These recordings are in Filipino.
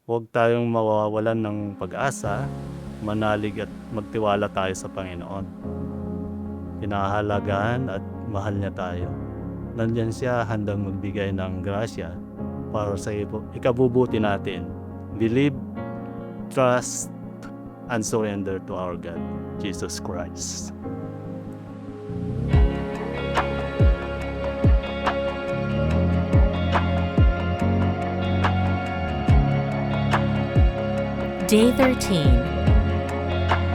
Huwag tayong mawawalan ng pag-asa, manalig at magtiwala tayo sa Panginoon. Pinahahalagahan at mahal niya tayo. Nandiyan siya handang magbigay ng grasya para sa ikabubuti natin. Believe, trust, and surrender to our God, Jesus Christ. Day 13.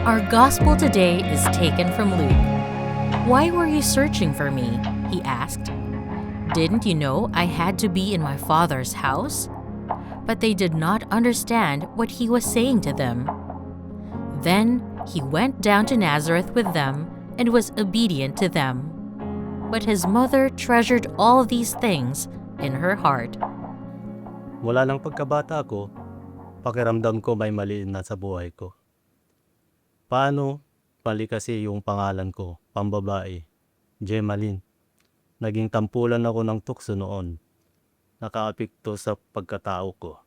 Our gospel today is taken from Luke. "Why were you searching for me?" he asked. "Didn't you know I had to be in my Father's house?" But they did not understand what he was saying to them. Then he went down to Nazareth with them and was obedient to them. But his mother treasured all these things in her heart. Mula ng pagkabata ko, pakiramdam ko may mali na sa buhay ko. Paano? Mali kasi yung pangalan ko, pambabae, Gemaline. Naging tampulan ako ng tukso noon. Nakaapekto sa pagkatao ko.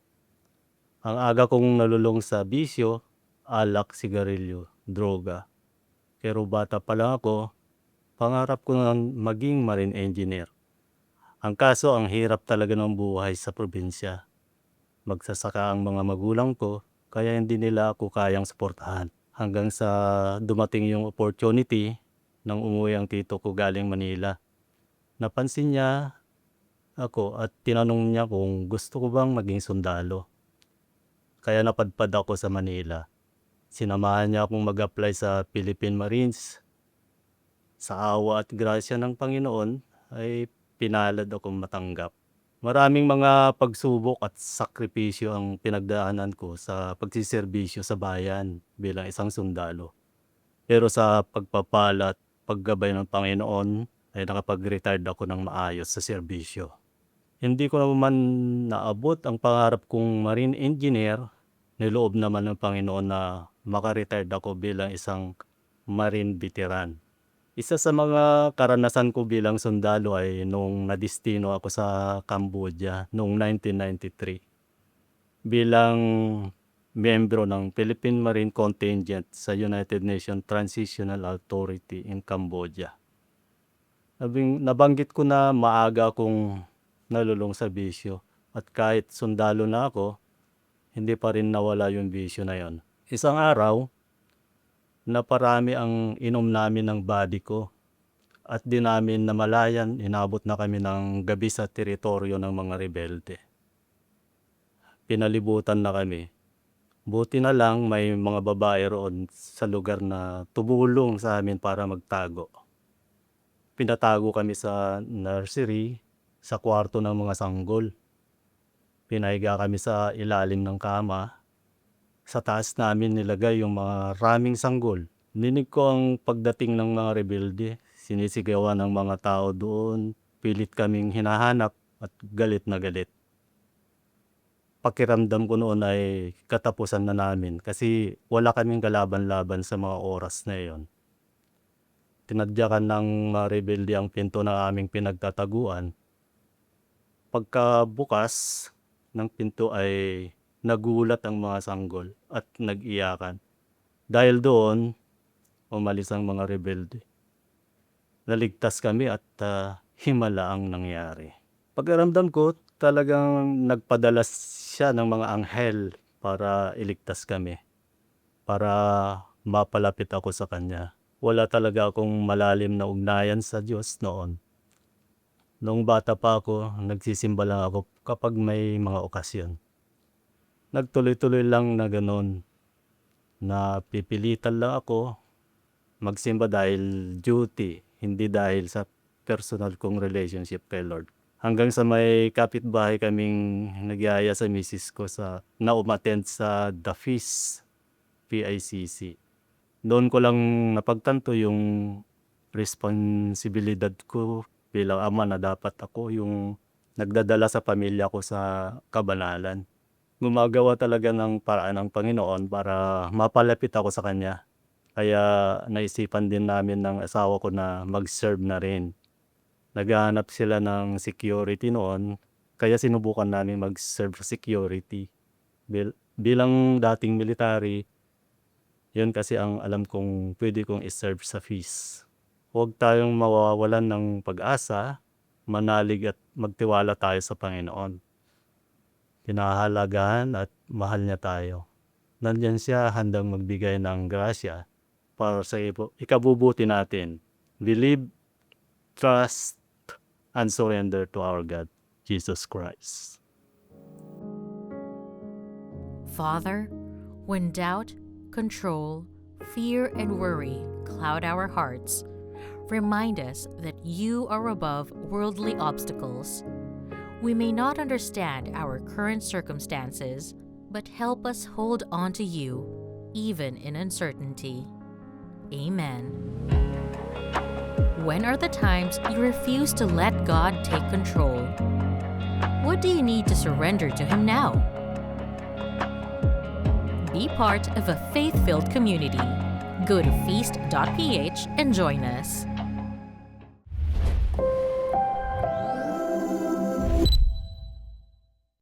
Ang aga kong nalulong sa bisyo, alak, sigarilyo, droga. Pero bata pa lang ako, pangarap ko nang maging marine engineer. Ang kaso, ang hirap talaga ng buhay sa probinsya. Magsasaka ang mga magulang ko, kaya hindi nila ako kayang suportahan. Hanggang sa dumating yung opportunity nang umuwi ang tito ko galing Manila. Napansin niya ako at tinanong niya kung gusto ko bang maging sundalo. Kaya napadpad ako sa Manila. Sinamahan niya akong mag-apply sa Philippine Marines. Sa awa at grasya ng Panginoon ay pinalad akong matanggap. Maraming mga pagsubok at sakripisyo ang pinagdaanan ko sa pagsiserbisyo sa bayan bilang isang sundalo. Pero sa pagpapala at paggabay ng Panginoon ay nakapag-retired ako ng maayos sa serbisyo. Hindi ko naman naabot ang pangarap kong marine engineer. Niloob naman ng Panginoon na maka-retired ako bilang isang marine veteran. Isa sa mga karanasan ko bilang sundalo ay nung nadistino ako sa Cambodia noong 1993 bilang miyembro ng Philippine Marine Contingent sa United Nations Transitional Authority in Cambodia. Nabanggit ko na maaga akong nalulong sa bisyo at kahit sundalo na ako, hindi pa rin nawala yung bisyo na yon. Isang araw, naparami ang inom namin ng buddy ko at di namin namalayan, inabot na kami ng gabi sa teritoryo ng mga rebelde. Pinalibutan na kami. Buti na lang may mga babae roon sa lugar na tumulong sa amin para magtago. Pinatago kami sa nursery, sa kwarto ng mga sanggol. Pinahiga kami sa ilalim ng kama. Sa taas namin nilagay yung mga raming sanggol. Ninig ko ang pagdating ng mga rebelde. Sinisigawan ng mga tao doon. Pilit kaming hinahanap at galit na galit. Pakiramdam ko noon ay katapusan na namin kasi wala kaming kalaban-laban sa mga oras na iyon. Tinadyakan ng mga rebelde ang pinto ng aming pinagtataguan. Pagkabukas ng pinto ay nagulat ang mga sanggol at nag-iyakan. Dahil doon, umalis ang mga rebelde. Naligtas kami at himala ang nangyari. Pakiramdam ko talagang nagpadala siya ng mga anghel para iligtas kami. Para mapalapit ako sa kanya. Wala talaga akong malalim na ugnayan sa Diyos noon. Noong bata pa ako, nagsisimba lang ako kapag may mga okasyon. Nagtuloy-tuloy lang na ganun. Napipilitan lang ako magsimba dahil duty, hindi dahil sa personal kong relationship kay Lord. Hanggang sa may kapitbahay kaming nagyaya sa misis ko na umattend sa The Feast, PICC. Doon ko lang napagtanto yung responsibilidad ko bilang ama na dapat ako yung nagdadala sa pamilya ko sa kabanalan. Gumagawa talaga ng paraan ng Panginoon para mapalapit ako sa Kanya. Kaya naisipan din namin ng asawa ko na mag-serve na rin. Naghahanap sila ng security noon, kaya sinubukan namin mag-serve sa security. Bilang dating military, yun kasi ang alam kong pwede kong iserve sa feast. Huwag tayong mawawalan ng pag-asa, manalig at magtiwala tayo sa Panginoon. Kinahahalagahan at mahal niya tayo. Nandiyan siya handang magbigay ng grasya para sa ikabubuti natin. Believe, trust, and surrender to our God, Jesus Christ. Father, when doubt, control, fear, and worry cloud our hearts, remind us that you are above worldly obstacles. We may not understand our current circumstances, but help us hold on to you, even in uncertainty. Amen. When are the times you refuse to let God take control? What do you need to surrender to Him now? Be part of a faith-filled community. Go to feast.ph and join us.